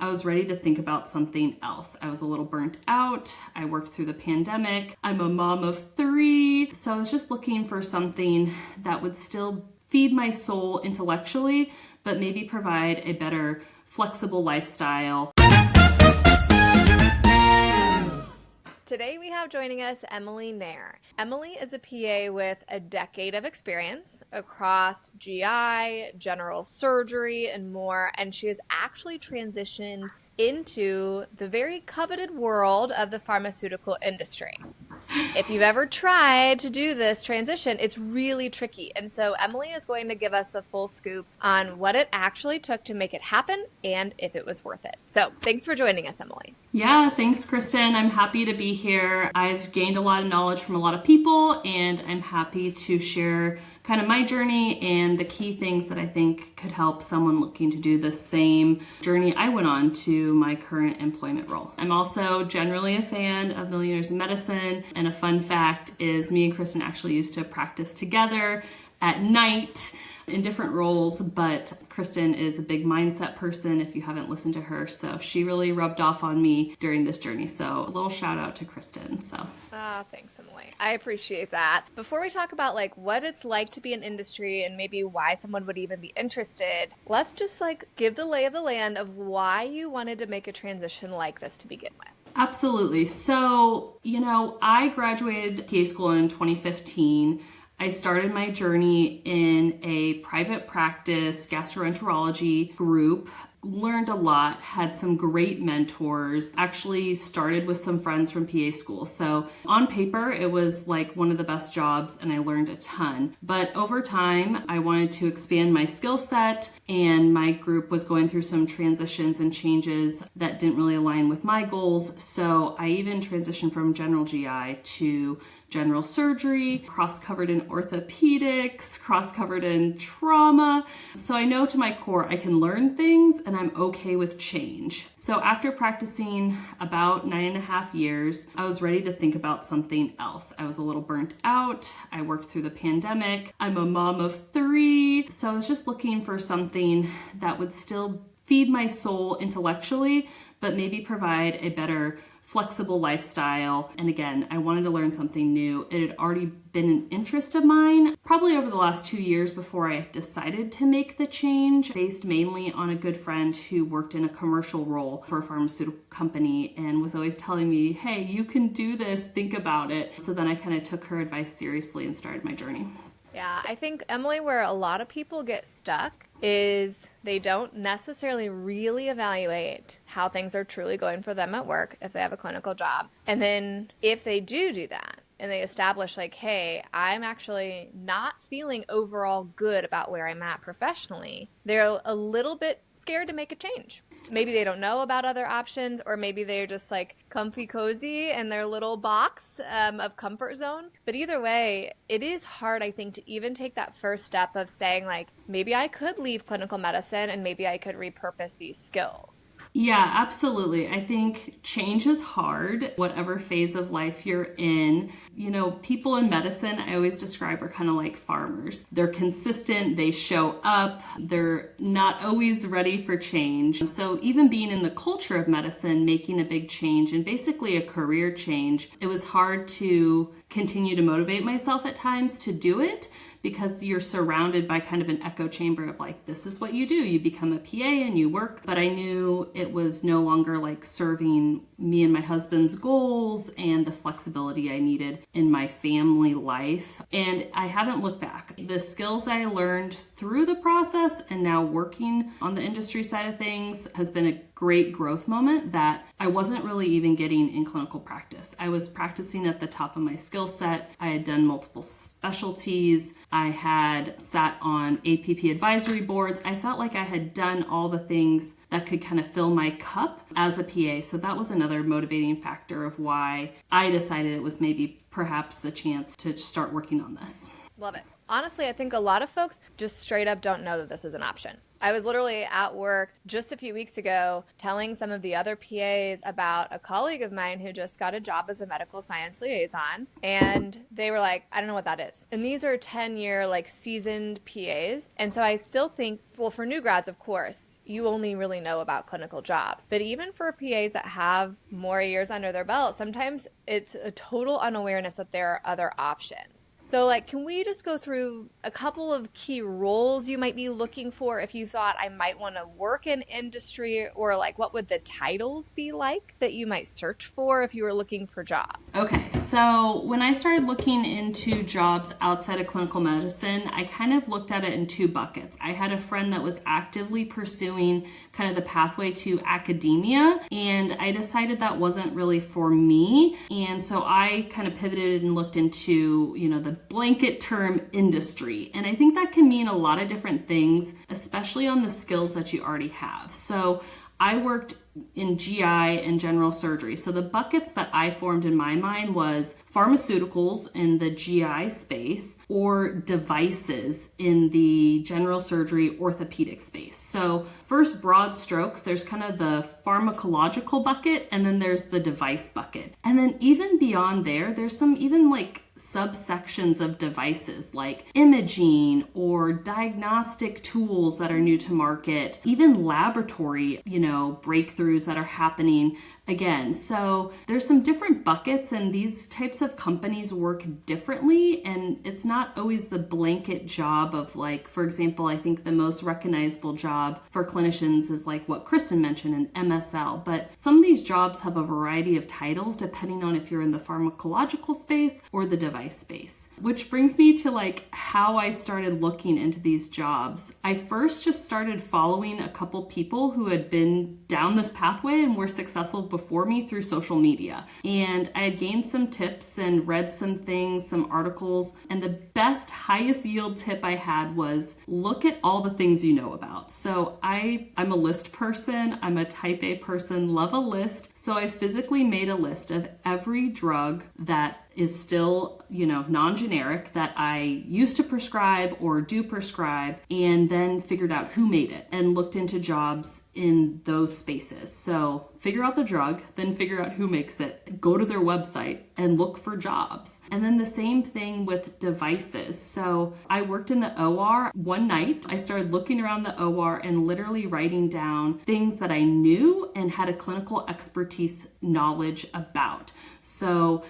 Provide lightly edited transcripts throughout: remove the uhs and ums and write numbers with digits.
I was ready to think about something else. I was a little burnt out. I worked through the pandemic. I'm a mom of 3. So I was just looking for something that would still feed my soul intellectually, but maybe provide a better flexible lifestyle. Today we have joining us Emily Neher. Emily is a PA with a decade of experience across GI, general surgery, and more, and she has actually transitioned into the very coveted world of the pharmaceutical industry. If you've ever tried to do this transition, it's really tricky. And so Emily is going to give us the full scoop on what it actually took to make it happen and if it was worth it. So thanks for joining us, Emily. Yeah, thanks, Kristen. I'm happy to be here. I've gained a lot of knowledge from a lot of people, and I'm happy to share kind of my journey and the key things that I think could help someone looking to do the same journey I went on to my current employment role. I'm also generally a fan of Millionaires in Medicine, and a fun fact is me and Kristen actually used to practice together at night in different roles, but Kristen is a big mindset person if you haven't listened to her, so she really rubbed off on me during this journey. So a little shout out to Kristen. Thanks, Emily. I appreciate that. Before we talk about what it's like to be in industry and maybe why someone would even be interested, let's just give the lay of the land of why you wanted to make a transition like this to begin with. Absolutely. So, I graduated PA school in 2015. I started my journey in a private practice gastroenterology group, learned a lot, had some great mentors, actually started with some friends from PA school. So on paper, it was one of the best jobs and I learned a ton. But over time, I wanted to expand my skill set, and my group was going through some transitions and changes that didn't really align with my goals. So I even transitioned from general GI to general surgery, cross-covered in orthopedics, cross-covered in trauma. So I know to my core I can learn things and I'm okay with change. So after practicing about 9.5 years, I was ready to think about something else. I was a little burnt out. I worked through the pandemic. I'm a mom of 3. So I was just looking for something that would still feed my soul intellectually, but maybe provide a better flexible lifestyle. And again, I wanted to learn something new. It had already been an interest of mine, probably over the last 2 years before I decided to make the change, based mainly on a good friend who worked in a commercial role for a pharmaceutical company and was always telling me, hey, you can do this, think about it. So then I kind of took her advice seriously and started my journey. Yeah, I think, Emily, where a lot of people get stuck is they don't necessarily really evaluate how things are truly going for them at work if they have a clinical job. And then if they do that, and they establish hey, I'm actually not feeling overall good about where I'm at professionally, they're a little bit scared to make a change. Maybe they don't know about other options, or maybe they're just comfy cozy in their little box of comfort zone. But either way, it is hard, I think, to even take that first step of saying maybe I could leave clinical medicine and maybe I could repurpose these skills. Yeah, absolutely. I think change is hard, whatever phase of life you're in. People in medicine, I always describe, are kind of like farmers. They're consistent, they show up, they're not always ready for change. So even being in the culture of medicine, making a big change and basically a career change, it was hard to continue to motivate myself at times to do it, because you're surrounded by kind of an echo chamber of this is what you do. You become a PA and you work. But I knew it was no longer serving me and my husband's goals and the flexibility I needed in my family life. And I haven't looked back. The skills I learned through the process and now working on the industry side of things has been a great growth moment that I wasn't really even getting in clinical practice. I was practicing at the top of my skill set. I had done multiple specialties. I had sat on APP advisory boards. I felt like I had done all the things that could kind of fill my cup as a PA. So that was another motivating factor of why I decided it was maybe perhaps the chance to start working on this. Love it. Honestly, I think a lot of folks just straight up don't know that this is an option. I was literally at work just a few weeks ago telling some of the other PAs about a colleague of mine who just got a job as a medical science liaison. And they were like, I don't know what that is. And these are 10-year, like seasoned PAs. And so I still think, well, for new grads, of course, you only really know about clinical jobs. But even for PAs that have more years under their belt, sometimes it's a total unawareness that there are other options. So, like, can we just go through a couple of key roles you might be looking for if you thought I might want to work in industry, or like what would the titles be like that you might search for if you were looking for jobs? Okay, so when I started looking into jobs outside of clinical medicine, I kind of looked at it in two buckets. I had a friend that was actively pursuing kind of the pathway to academia, and I decided that wasn't really for me. And so I kind of pivoted and looked into, the blanket term industry. And I think that can mean a lot of different things, especially on the skills that you already have. So I worked in GI and general surgery. So the buckets that I formed in my mind was pharmaceuticals in the GI space or devices in the general surgery orthopedic space. So first, broad strokes, there's kind of the pharmacological bucket, and then there's the device bucket. And then even beyond there, there's some even like subsections of devices like imaging or diagnostic tools that are new to market, even laboratory, breakthroughs that are happening again. So there's some different buckets, and these types of companies work differently, and it's not always the blanket job of, like, for example, I think the most recognizable job for clinicians is like what Kristen mentioned, an MSL, but some of these jobs have a variety of titles depending on if you're in the pharmacological space or the device space. Which brings me to like how I started looking into these jobs. I first just started following a couple people who had been down this pathway and were successful before me through social media. And I had gained some tips and read some things, some articles. And the best, highest yield tip I had was look at all the things you know about. So I'm a list person. I'm a type A person, love a list. So I physically made a list of every drug that is still, non-generic that I used to prescribe or do prescribe, and then figured out who made it and looked into jobs in those spaces. So figure out the drug, then figure out who makes it, go to their website and look for jobs. And then the same thing with devices. So I worked in the OR one night. I started looking around the OR and literally writing down things that I knew and had a clinical expertise knowledge about. So,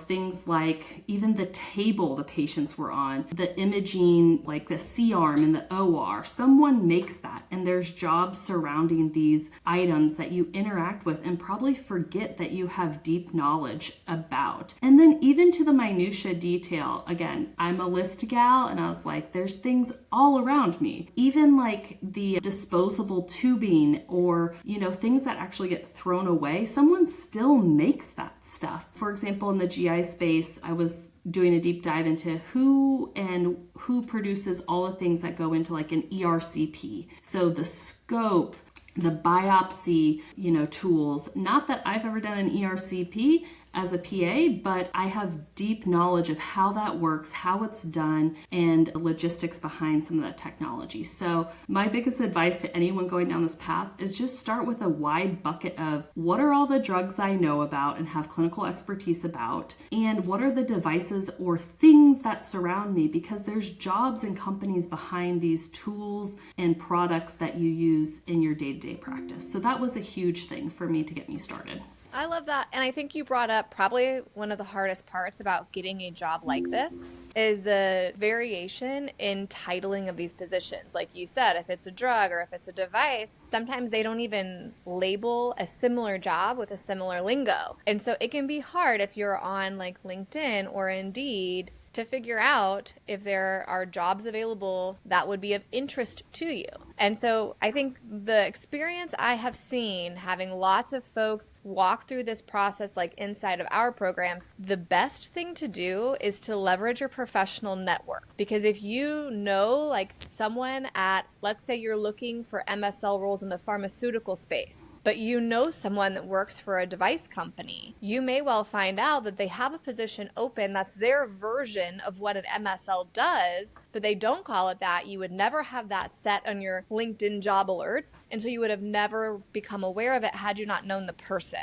things like even the table the patients were on, the imaging, like the C-arm in the OR, someone makes that. And there's jobs surrounding these items that you interact with and probably forget that you have deep knowledge about. And then even to the minutia detail, again, I'm a list gal, and I was like, there's things all around me. Even like the disposable tubing or, things that actually get thrown away, someone still makes that stuff. For example, in the GI space, I was doing a deep dive into who produces all the things that go into like an ERCP. So the scope, the biopsy, tools. Not that I've ever done an ERCP as a PA, but I have deep knowledge of how that works, how it's done, and the logistics behind some of that technology. So my biggest advice to anyone going down this path is just start with a wide bucket of what are all the drugs I know about and have clinical expertise about, and what are the devices or things that surround me, because there's jobs and companies behind these tools and products that you use in your day-to-day practice. So that was a huge thing for me to get me started. I love that. And I think you brought up probably one of the hardest parts about getting a job like this is the variation in titling of these positions. Like you said, if it's a drug or if it's a device, sometimes they don't even label a similar job with a similar lingo. And so it can be hard if you're on like LinkedIn or Indeed to figure out if there are jobs available that would be of interest to you. And so I think the experience I have seen having lots of folks walk through this process like inside of our programs, the best thing to do is to leverage your professional network. Because if you know like someone at, let's say you're looking for MSL roles in the pharmaceutical space, but you know someone that works for a device company, you may well find out that they have a position open that's their version of what an MSL does, but they don't call it that. You would never have that set on your LinkedIn job alerts, and so you would have never become aware of it had you not known the person.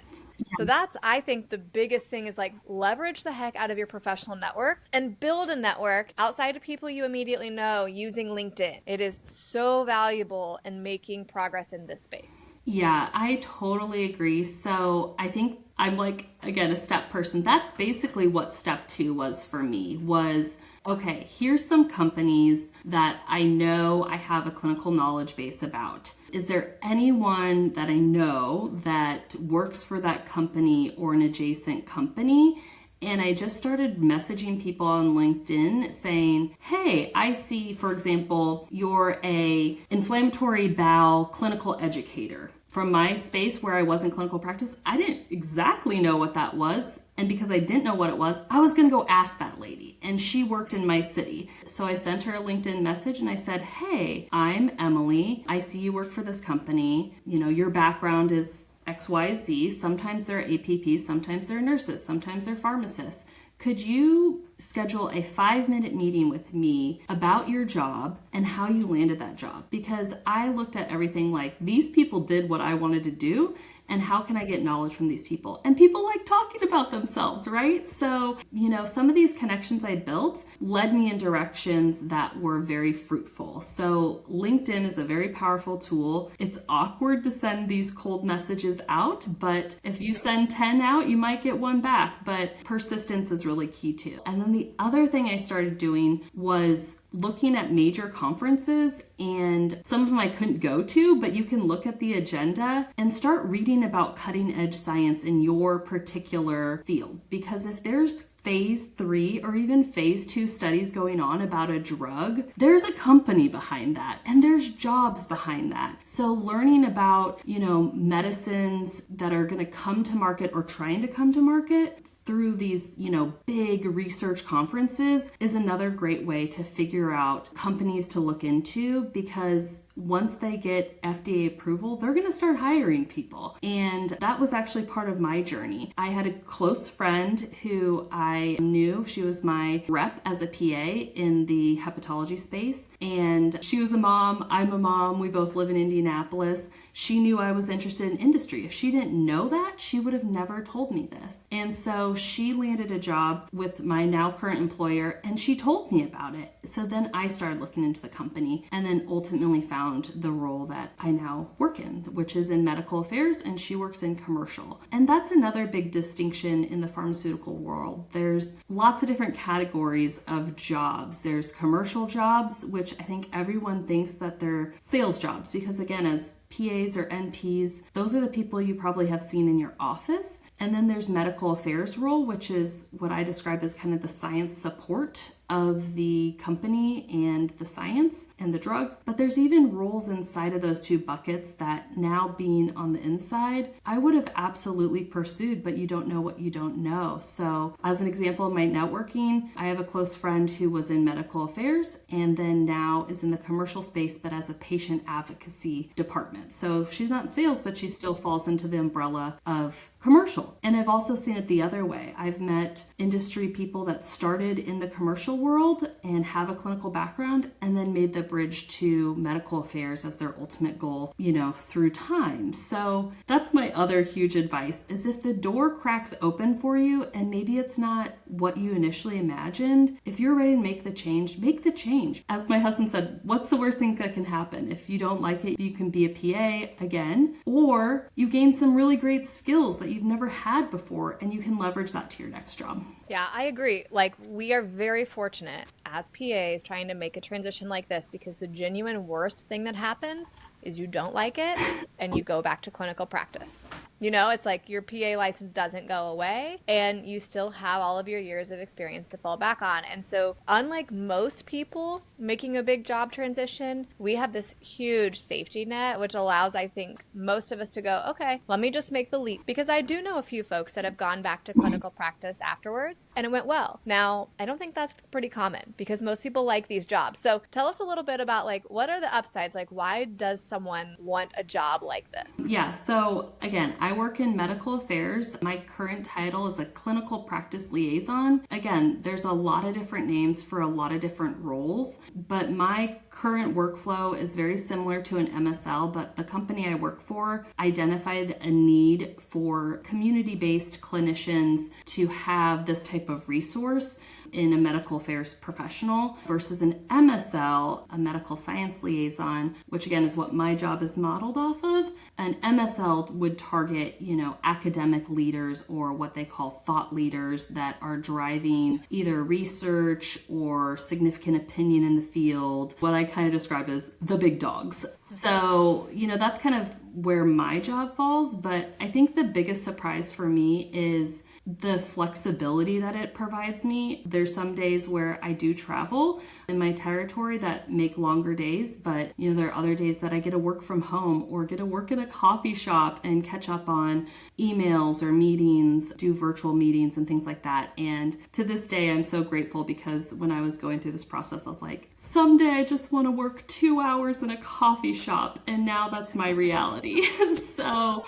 So that's, I think, the biggest thing is like leverage the heck out of your professional network and build a network outside of people you immediately know using LinkedIn. It is so valuable in making progress in this space. Yeah, I totally agree. So I think I'm like, again, a step person. That's basically what step 2 was for me was, okay, here's some companies that I know I have a clinical knowledge base about. Is there anyone that I know that works for that company or an adjacent company? And I just started messaging people on LinkedIn saying, hey, I see, for example, you're a inflammatory bowel clinical educator. From my space where I was in clinical practice, I didn't exactly know what that was. And because I didn't know what it was, I was going to go ask that lady. And she worked in my city. So I sent her a LinkedIn message and I said, hey, I'm Emily. I see you work for this company. You know, your background is XYZ. Sometimes they're APPs, sometimes they're nurses, sometimes they're pharmacists. Could you schedule a 5-minute meeting with me about your job and how you landed that job? Because I looked at everything like these people did what I wanted to do. And how can I get knowledge from these people? And people like talking about themselves, right? So, you know, some of these connections I built led me in directions that were very fruitful. So LinkedIn is a very powerful tool. It's awkward to send these cold messages out, but if you send 10 out, you might get 1 back. But persistence is really key too. And then the other thing I started doing was looking at major conferences, and some of them I couldn't go to, but you can look at the agenda and start reading about cutting edge science in your particular field. Because if there's phase 3 or even phase 2 studies going on about a drug, there's a company behind that and there's jobs behind that. So learning about, you know, medicines that are going to come to market or trying to come to market through these, you know, big research conferences is another great way to figure out companies to look into, because once they get FDA approval, they're going to start hiring people. And that was actually part of my journey. I had a close friend who I knew. She was my rep as a PA in the hepatology space. And she was a mom. I'm a mom. We both live in Indianapolis. She knew I was interested in industry. If she didn't know that, she would have never told me this. And so she landed a job with my now current employer and she told me about it. So then I started looking into the company and then ultimately found the role that I now work in, which is in medical affairs, and she works in commercial. And that's another big distinction in the pharmaceutical world. There's lots of different categories of jobs. There's commercial jobs, which I think everyone thinks that they're sales jobs, because again, as PAs or NPs, those are the people you probably have seen in your office. And then there's medical affairs role, which is what I describe as kind of the science support of the company and the science and the drug. But there's even roles inside of those 2 buckets that now being on the inside, I would have absolutely pursued, but you don't know what you don't know. So as an example of my networking, I have a close friend who was in medical affairs and then now is in the commercial space, but as a patient advocacy department. So she's not in sales, but she still falls into the umbrella of commercial. And I've also seen it the other way. I've met industry people that started in the commercial world and have a clinical background and then made the bridge to medical affairs as their ultimate goal, you know, through time. So that's my other huge advice, is if the door cracks open for you and maybe it's not what you initially imagined, if you're ready to make the change, make the change. As my husband said, what's the worst thing that can happen? If you don't like it, you can be a PA again, or you gain some really great skills that you've never had before and you can leverage that to your next job. Yeah, I agree. Like, we are very fortunate as PAs trying to make a transition like this, because the genuine worst thing that happens is you don't like it and you go back to clinical practice. You know, it's like your PA license doesn't go away and you still have all of your years of experience to fall back on. And so unlike most people making a big job transition, we have this huge safety net, which allows, I think, most of us to go, okay, let me just make the leap. Because I do know a few folks that have gone back to clinical practice afterwards and it went well. Now, I don't think that's pretty common because most people like these jobs. So tell us a little bit about, like, what are the upsides? Like, why does someone want a job like this? Yeah, so again, I work in medical affairs. My current title is a clinical practice liaison. Again, there's a lot of different names for a lot of different roles, but my current workflow is very similar to an MSL, but the company I work for identified a need for community-based clinicians to have this type of resource in a medical affairs professional versus an MSL, a medical science liaison, which again is what my job is modeled off of. An MSL would target, academic leaders or what they call thought leaders that are driving either research or significant opinion in the field, what I kind of describe as the big dogs. So, that's kind of where my job falls, but I think the biggest surprise for me is the flexibility that it provides me. There's some days where I do travel in my territory that make longer days, but there are other days that I get to work from home or get to work in a coffee shop and catch up on emails or meetings, do virtual meetings and things like that. And to this day, I'm so grateful because when I was going through this process, I was like, someday I just want to work 2 hours in a coffee shop. And now that's my reality. So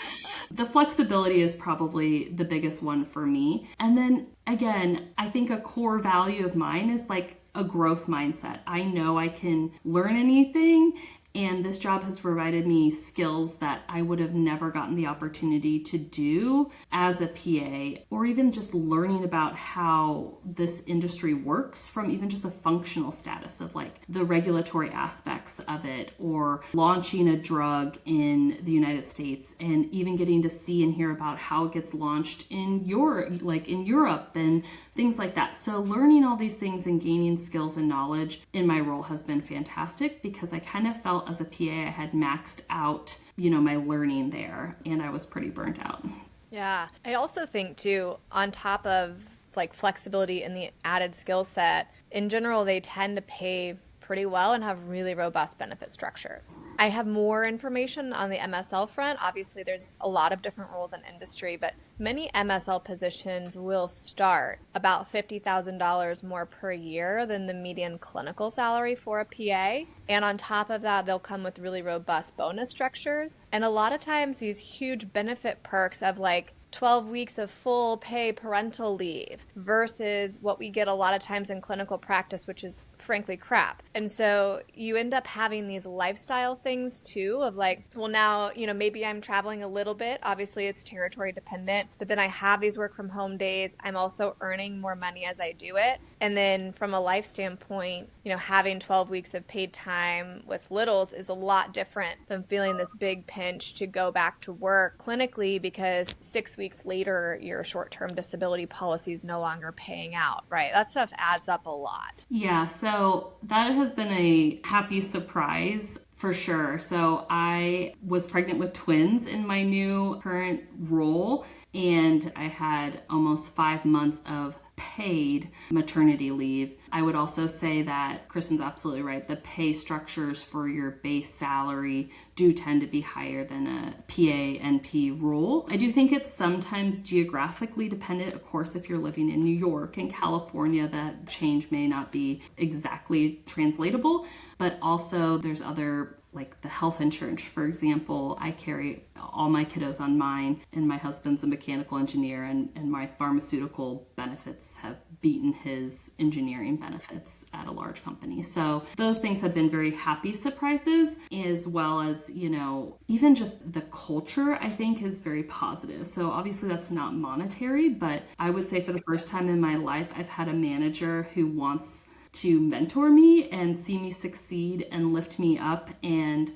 the flexibility is probably the biggest one for me. And then again, I think a core value of mine is like a growth mindset. I know I can learn anything, and this job has provided me skills that I would have never gotten the opportunity to do as a PA, or even just learning about how this industry works from even just a functional status of like the regulatory aspects of it, or launching a drug in the United States, and even getting to see and hear about how it gets launched in Europe and things like that. So learning all these things and gaining skills and knowledge in my role has been fantastic because I kind of felt as a PA I had maxed out, my learning there, and I was pretty burnt out. Yeah. I also think too, on top of like flexibility and the added skill set, in general, they tend to pay pretty well and have really robust benefit structures. I have more information on the MSL front. Obviously, there's a lot of different roles in industry, but many MSL positions will start about $50,000 more per year than the median clinical salary for a PA. And on top of that, they'll come with really robust bonus structures. And a lot of times these huge benefit perks of like 12 weeks of full pay parental leave versus what we get a lot of times in clinical practice, which is frankly crap. And so you end up having these lifestyle things too of like, well, now, maybe I'm traveling a little bit. Obviously, it's territory dependent, but then I have these work from home days. I'm also earning more money as I do it. And then from a life standpoint, having 12 weeks of paid time with littles is a lot different than feeling this big pinch to go back to work clinically because 6 weeks later, your short-term disability policy is no longer paying out, right? That stuff adds up a lot. Yeah, so that has been a happy surprise for sure. So I was pregnant with twins in my new current role, and I had almost 5 months of paid maternity leave. I would also say that Kristen's absolutely right. The pay structures for your base salary do tend to be higher than a PA/NP role. I do think it's sometimes geographically dependent. Of course, if you're living in New York and California, that change may not be exactly translatable, but also there's other like the health insurance, for example. I carry all my kiddos on mine, and my husband's a mechanical engineer, and my pharmaceutical benefits have beaten his engineering benefits at a large company. So those things have been very happy surprises, as well as, even just the culture, I think, is very positive. So obviously that's not monetary, but I would say for the first time in my life, I've had a manager who wants to mentor me and see me succeed and lift me up. And,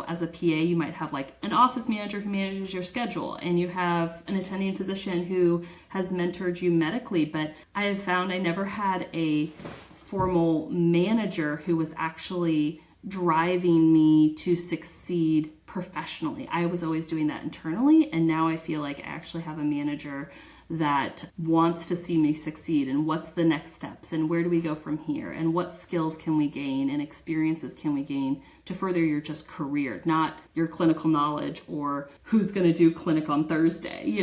as a PA, you might have like an office manager who manages your schedule, and you have an attending physician who has mentored you medically. But I have found I never had a formal manager who was actually driving me to succeed professionally. I was always doing that internally, and now I feel like I actually have a manager that wants to see me succeed, and what's the next steps, and where do we go from here, and what skills can we gain and experiences can we gain to further your just career, not your clinical knowledge or who's going to do clinic on Thursday,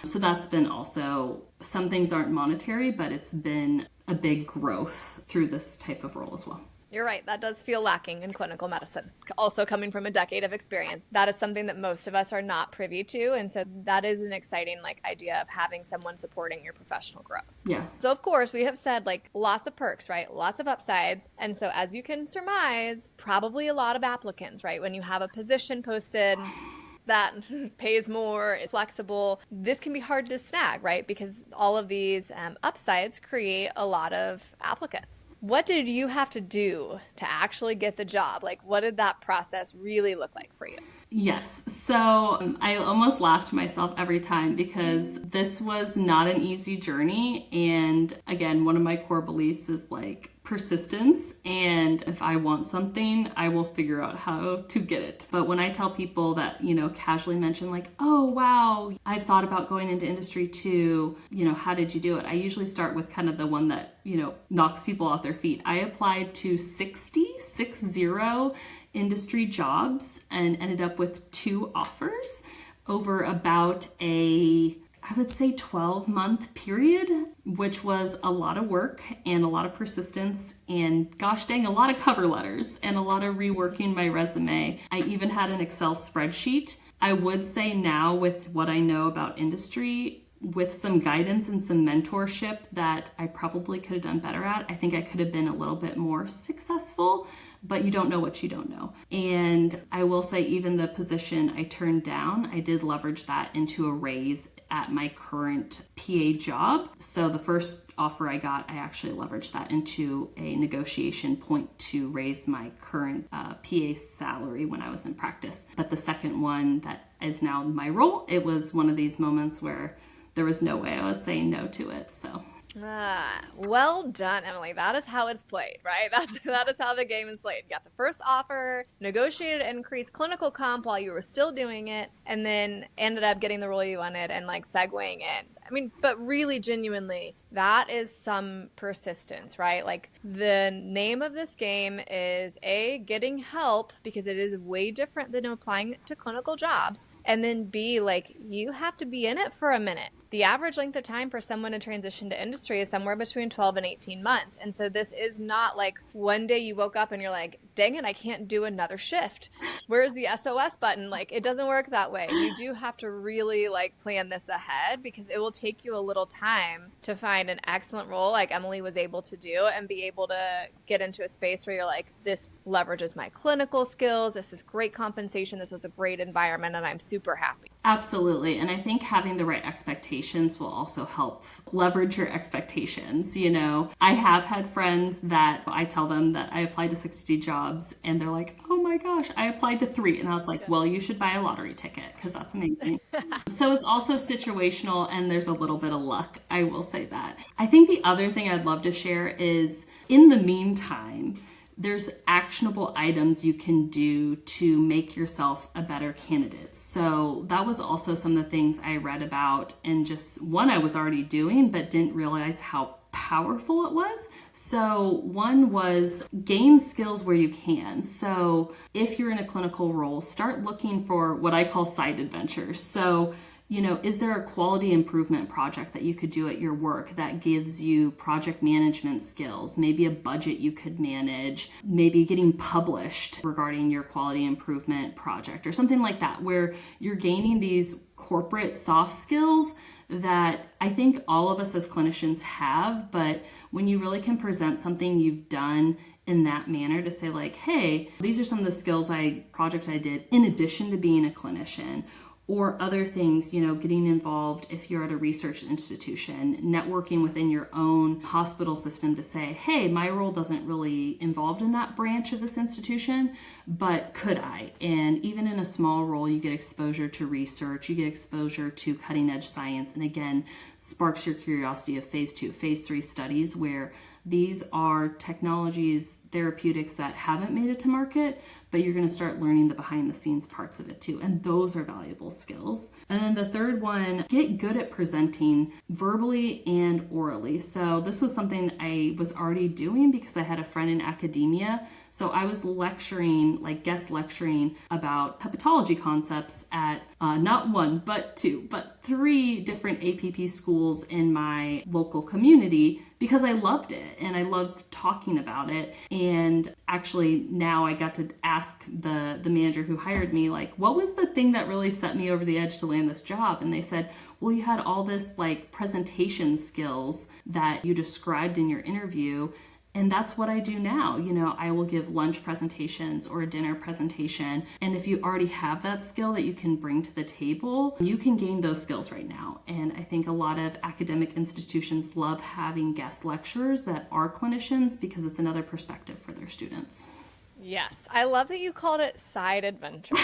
So that's been also, some things aren't monetary, but it's been a big growth through this type of role as well. You're right. That does feel lacking in clinical medicine. Also, coming from a decade of experience, that is something that most of us are not privy to. And so that is an exciting idea of having someone supporting your professional growth. Yeah. So of course, we have said lots of perks, right? Lots of upsides. And so as you can surmise, probably a lot of applicants, right? When you have a position posted that pays more, is flexible, this can be hard to snag, right? Because all of these upsides create a lot of applicants. What did you have to do to actually get the job? What did that process really look like for you? Yes. So I almost laughed to myself every time because this was not an easy journey. And again, one of my core beliefs is persistence. And if I want something, I will figure out how to get it. But when I tell people that, casually mention oh, wow, I've thought about going into industry too, how did you do it? I usually start with kind of the one that, knocks people off their feet. I applied to 60 industry jobs and ended up with 2 offers over about I would say 12-month period, which was a lot of work and a lot of persistence and gosh dang, a lot of cover letters and a lot of reworking my resume. I even had an Excel spreadsheet. I would say now with what I know about industry, with some guidance and some mentorship that I probably could have done better at, I think I could have been a little bit more successful, but you don't know what you don't know. And I will say even the position I turned down, I did leverage that into a raise at my current PA job. So the first offer I got, I actually leveraged that into a negotiation point to raise my current PA salary when I was in practice. But the second one that is now my role, it was one of these moments where there was no way I was saying no to it. So. Well done, Emily. That is how it's played, right? That is how the game is played. You got the first offer, negotiated increased clinical comp while you were still doing it, and then ended up getting the role you wanted and segueing in. I mean, but really genuinely, that is some persistence, right? The name of this game is getting help because it is way different than applying to clinical jobs. And then B, you have to be in it for a minute. The average length of time for someone to transition to industry is somewhere between 12 and 18 months. And so this is not one day you woke up and you're like, dang it, I can't do another shift. Where's the SOS button? It doesn't work that way. You do have to really plan this ahead because it will take you a little time to find an excellent role like Emily was able to do and be able to get into a space where you're this leverages my clinical skills. This is great compensation. This was a great environment and I'm super happy. Absolutely. And I think having the right expectations will also help leverage your expectations. I have had friends that I tell them that I applied to 60 jobs and they're like, oh my gosh, I applied to 3. And I was like, well, you should buy a lottery ticket because that's amazing. So it's also situational and there's a little bit of luck. I will say that. I think the other thing I'd love to share is in the meantime, there's actionable items you can do to make yourself a better candidate. So that was also some of the things I read about and just one I was already doing, but didn't realize how powerful it was. So one was gain skills where you can. So if you're in a clinical role, start looking for what I call side adventures. So is there a quality improvement project that you could do at your work that gives you project management skills, maybe a budget you could manage, maybe getting published regarding your quality improvement project or something like that, where you're gaining these corporate soft skills that I think all of us as clinicians have, but when you really can present something you've done in that manner to say hey, these are some of the projects I did in addition to being a clinician. Or other things, getting involved if you're at a research institution, networking within your own hospital system to say, hey, my role doesn't really involved in that branch of this institution, but could I? And even in a small role, you get exposure to research, you get exposure to cutting edge science, and again, sparks your curiosity of phase 2, phase 3 studies where these are technologies, therapeutics that haven't made it to market, but you're going to start learning the behind the scenes parts of it too. And those are valuable skills. And then the third one, get good at presenting verbally and orally. So this was something I was already doing because I had a friend in academia. So I was lecturing, guest lecturing about hepatology concepts at not one, but two, but three different APP schools in my local community because I loved it and I loved talking about it. And actually now I got to ask the manager who hired me, like, what was the thing that really set me over the edge to land this job? And they said, well, you had all this like presentation skills that you described in your interview. And that's what I do now. You know, I will give lunch presentations or a dinner presentation. And if you already have that skill that you can bring to the table, you can gain those skills right now. And I think a lot of academic institutions love having guest lecturers that are clinicians because it's another perspective for their students. Yes. I love that you called it side adventures.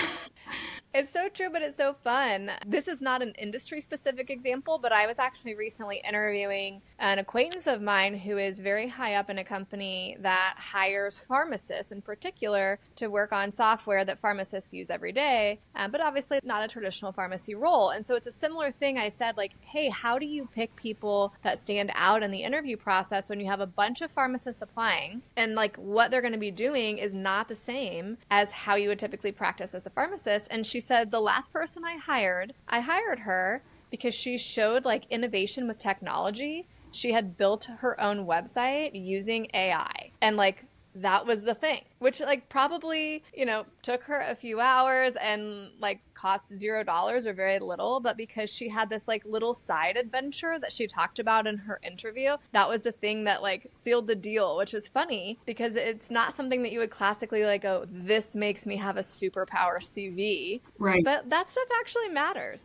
It's so true, but it's so fun. This is not an industry-specific example, but I was actually recently interviewing an acquaintance of mine who is very high up in a company that hires pharmacists in particular to work on software that pharmacists use every day, but obviously not a traditional pharmacy role. And so it's a similar thing. I said, like, hey, how do you pick people that stand out in the interview process when you have a bunch of pharmacists applying and like what they're going to be doing is not the same as how you would typically practice as a pharmacist? And she said, the last person I hired her because she showed like innovation with technology. She had built her own website using AI. And like that was the thing, which like probably, you know, took her a few hours and like cost $0 or very little. But because she had this like little side adventure that she talked about in her interview, that was the thing that like sealed the deal, which is funny because it's not something that you would classically like, oh, this makes me have a superpower CV. Right. But that stuff actually matters.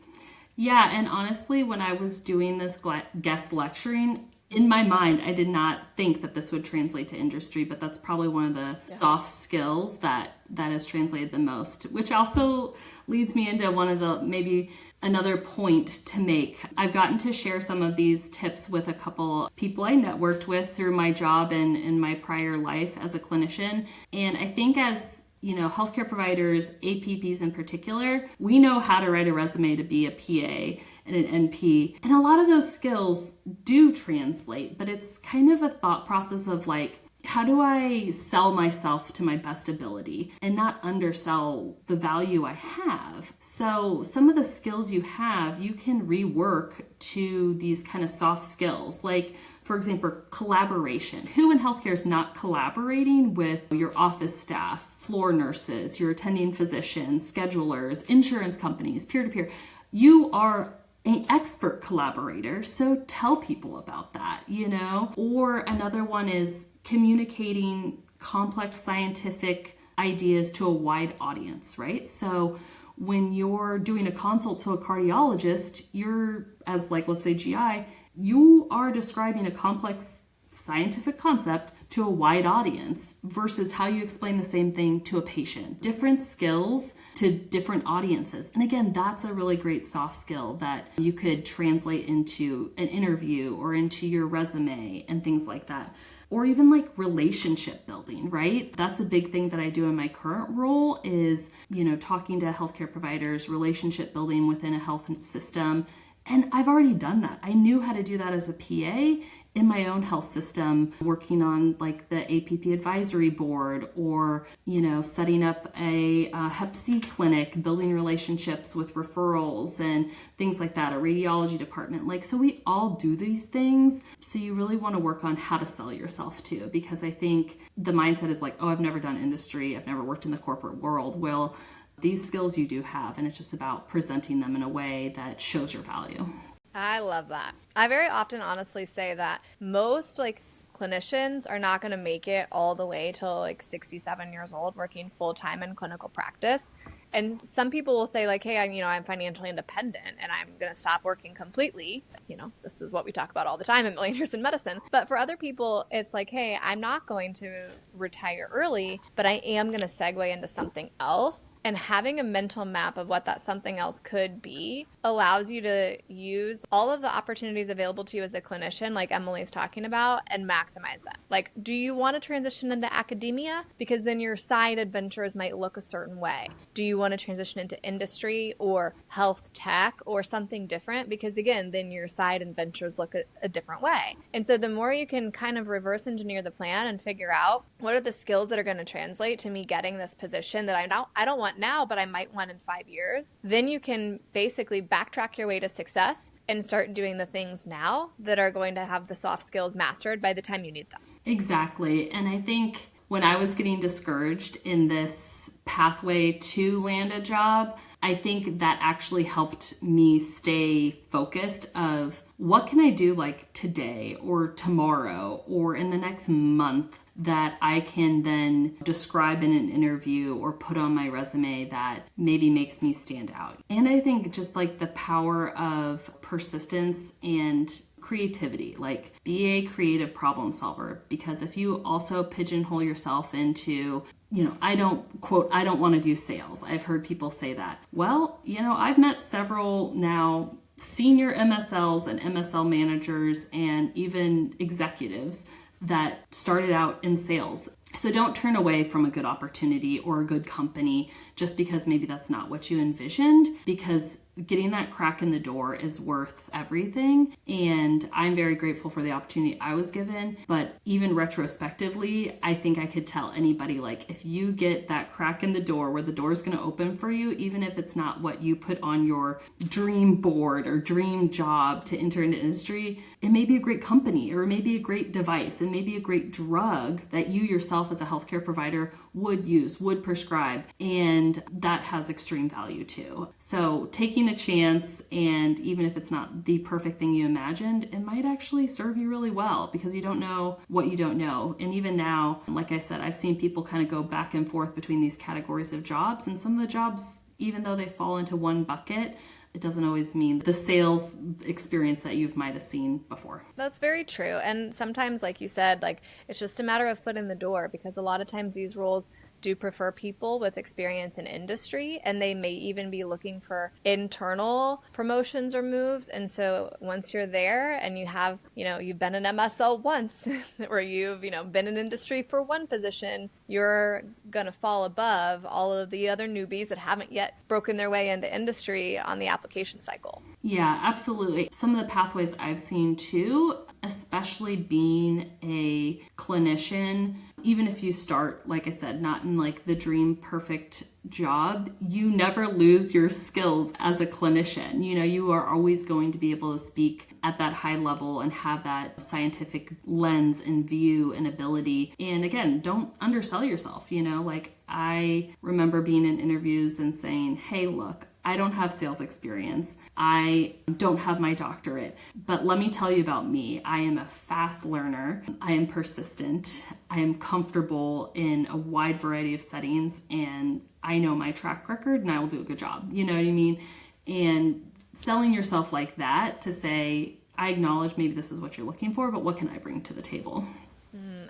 Yeah. And honestly, when I was doing this guest lecturing, in my mind, I did not think that this would translate to industry, but that's probably one of the soft skills that has translated the most, which also leads me into one of the, maybe another point to make. I've gotten to share some of these tips with a couple people I networked with through my job and in my prior life as a clinician. And I think as you know, healthcare providers, APPs in particular, we know how to write a resume to be a PA and an NP. And a lot of those skills do translate, but it's kind of a thought process of like, how do I sell myself to my best ability and not undersell the value I have? So some of the skills you have, you can rework to these kind of soft skills. Like, for example, collaboration. Who in healthcare is not collaborating with your office staff, floor nurses, your attending physicians, schedulers, insurance companies, peer-to-peer? You are an expert collaborator, so tell people about that, you know? Or another one is communicating complex scientific ideas to a wide audience, right? So when you're doing a consult to a cardiologist, you're, as like, let's say GI, you are describing a complex scientific concept to a wide audience versus how you explain the same thing to a patient. Different skills to different audiences. And again, that's a really great soft skill that you could translate into an interview or into your resume and things like that. Or even like relationship building, right? That's a big thing that I do in my current role is, you know, talking to healthcare providers, relationship building within a health system. And I've already done that. I knew how to do that as a PA in my own health system, working on like the APP advisory board or, you know, setting up a Hep C clinic, building relationships with referrals and things like that, a radiology department. Like, so we all do these things. So you really want to work on how to sell yourself too, because I think the mindset is like, oh, I've never done industry. I've never worked in the corporate world. Well, these skills you do have, and it's just about presenting them in a way that shows your value. I love that. I very often honestly say that most like clinicians are not going to make it all the way till like 67 years old working full time in clinical practice. And some people will say like, hey, I'm financially independent and I'm going to stop working completely. You know, this is what we talk about all the time in Millionaires in Medicine. But for other people, it's like, hey, I'm not going to retire early, but I am going to segue into something else. And having a mental map of what that something else could be allows you to use all of the opportunities available to you as a clinician, like Emily's talking about, and maximize them. Like, do you want to transition into academia? Because then your side adventures might look a certain way. Do you want to transition into industry or health tech or something different? Because again, then your side adventures look a different way. And so the more you can kind of reverse engineer the plan and figure out what are the skills that are going to translate to me getting this position that I don't want that now, but I might want in 5 years. Then you can basically backtrack your way to success and start doing the things now that are going to have the soft skills mastered by the time you need them. Exactly. And I think when I was getting discouraged in this pathway to land a job, I think that actually helped me stay focused of what can I do like today or tomorrow or in the next month that I can then describe in an interview or put on my resume that maybe makes me stand out. And I think just like the power of persistence and creativity, like be a creative problem solver, because if you also pigeonhole yourself into, I don't want to do sales. I've heard people say that. Well, I've met several now senior MSLs and MSL managers and even executives that started out in sales. So don't turn away from a good opportunity or a good company just because maybe that's not what you envisioned, because getting that crack in the door is worth everything. And I'm very grateful for the opportunity I was given. But even retrospectively, I think I could tell anybody, like, if you get that crack in the door where the door is going to open for you, even if it's not what you put on your dream board or dream job to enter into industry, it may be a great company or it may be a great device and maybe a great drug that you yourself as a healthcare provider would use, would prescribe. And that has extreme value too. So taking a chance, and even if it's not the perfect thing you imagined, it might actually serve you really well because you don't know what you don't know. And even now, like I said, I've seen people kind of go back and forth between these categories of jobs, and some of the jobs, even though they fall into one bucket, it doesn't always mean the sales experience that you might have seen before. That's very true. And sometimes, like you said, like it's just a matter of foot in the door, because a lot of times these roles do prefer people with experience in industry, and they may even be looking for internal promotions or moves. And so once you're there and you have, you've been an MSL once or you've, been in industry for one position, you're going to fall above all of the other newbies that haven't yet broken their way into industry on the application cycle. Yeah, absolutely. Some of the pathways I've seen too, especially being a clinician, even if you start, like I said, not in like the dream perfect job, you never lose your skills as a clinician. You are always going to be able to speak at that high level and have that scientific lens and view and ability. And again, don't undersell yourself. Like I remember being in interviews and saying, hey, look, I don't have sales experience. I don't have my doctorate, but let me tell you about me. I am a fast learner. I am persistent. I am comfortable in a wide variety of settings, and I know my track record and I will do a good job. You know what I mean? And selling yourself like that to say, I acknowledge maybe this is what you're looking for, but what can I bring to the table?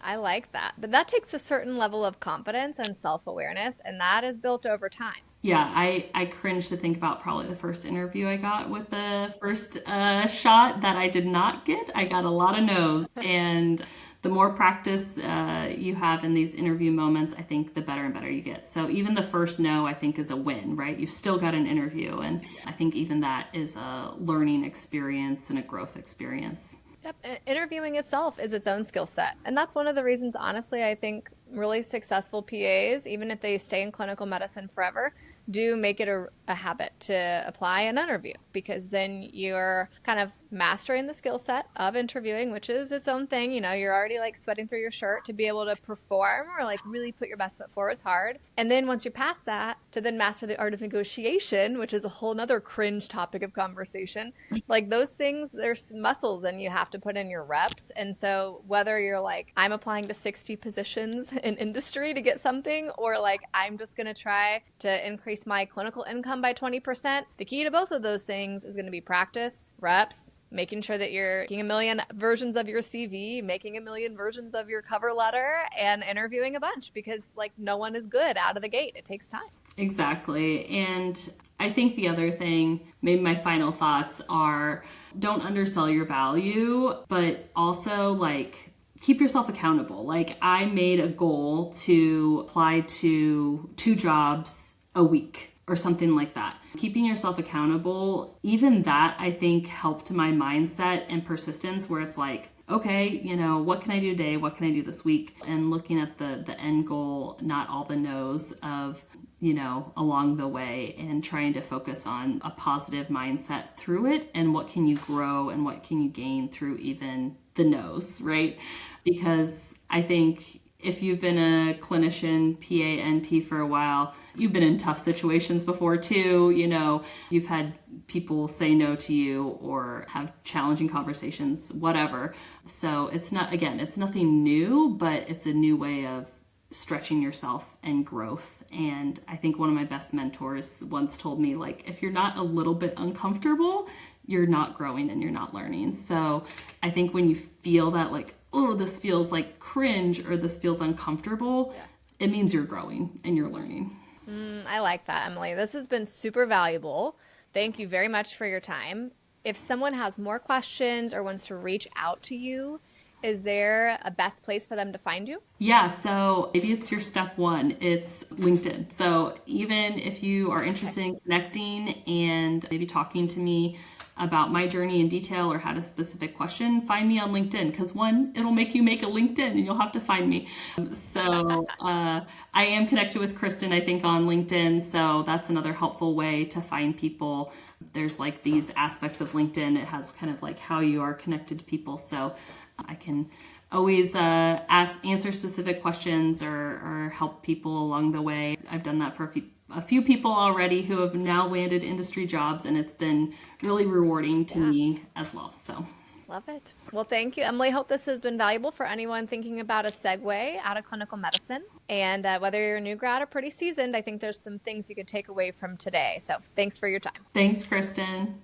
I like that. But that takes a certain level of confidence and self-awareness, and that is built over time. Yeah, I cringe to think about probably the first interview I got with the first shot that I did not get. I got a lot of no's, and the more practice you have in these interview moments, I think the better and better you get. So even the first no, I think, is a win, right? You still got an interview, and I think even that is a learning experience and a growth experience. Yep. Interviewing itself is its own skill set. And that's one of the reasons, honestly, I think really successful PAs, even if they stay in clinical medicine forever, do make it a habit to apply an interview, because then you're kind of mastering the skill set of interviewing, which is its own thing. You're already like sweating through your shirt to be able to perform or like really put your best foot forward. It's hard. And then once you're past that, to then master the art of negotiation, which is a whole nother cringe topic of conversation. Like those things, there's muscles and you have to put in your reps. And so whether you're like, I'm applying to 60 positions in industry to get something, or like, I'm just going to try to increase my clinical income by 20%, the key to both of those things is going to be practice, reps, making sure that you're making a million versions of your CV, making a million versions of your cover letter, and interviewing a bunch, because like no one is good out of the gate. It takes time. Exactly. And I think the other thing, maybe my final thoughts are, don't undersell your value, but also like keep yourself accountable. Like I made a goal to apply to 2 jobs a week or something like that. Keeping yourself accountable, even that I think helped my mindset and persistence, where it's like, okay, what can I do today? What can I do this week? And looking at the end goal, not all the no's of along the way, and trying to focus on a positive mindset through it, and what can you grow and what can you gain through even the no's, right? Because I think if you've been a clinician, PA, NP for a while, you've been in tough situations before too. You've had people say no to you or have challenging conversations, whatever. So it's nothing new, but it's a new way of stretching yourself and growth. And I think one of my best mentors once told me, like, if you're not a little bit uncomfortable, you're not growing and you're not learning. So I think when you feel that, like, oh, this feels like cringe or this feels uncomfortable, it means you're growing and you're learning. I like that, Emily. This has been super valuable. Thank you very much for your time. If someone has more questions or wants to reach out to you, is there a best place for them to find you? Yeah, so maybe it's your step one. It's LinkedIn. So even if you are interested in connecting and maybe talking to me about my journey in detail or had a specific question, find me on LinkedIn, because one, it'll make you make a LinkedIn and you'll have to find me. So I am connected with Kristen, I think, on LinkedIn. So that's another helpful way to find people. There's like these aspects of LinkedIn. It has kind of like how you are connected to people. So I can always answer specific questions or help people along the way. I've done that for a few people already who have now landed industry jobs, and it's been really rewarding to me as well. So love it. Well, thank you, Emily. Hope this has been valuable for anyone thinking about a segue out of clinical medicine. And whether you're a new grad or pretty seasoned, I think there's some things you could take away from today. So thanks for your time. Thanks, Kristen.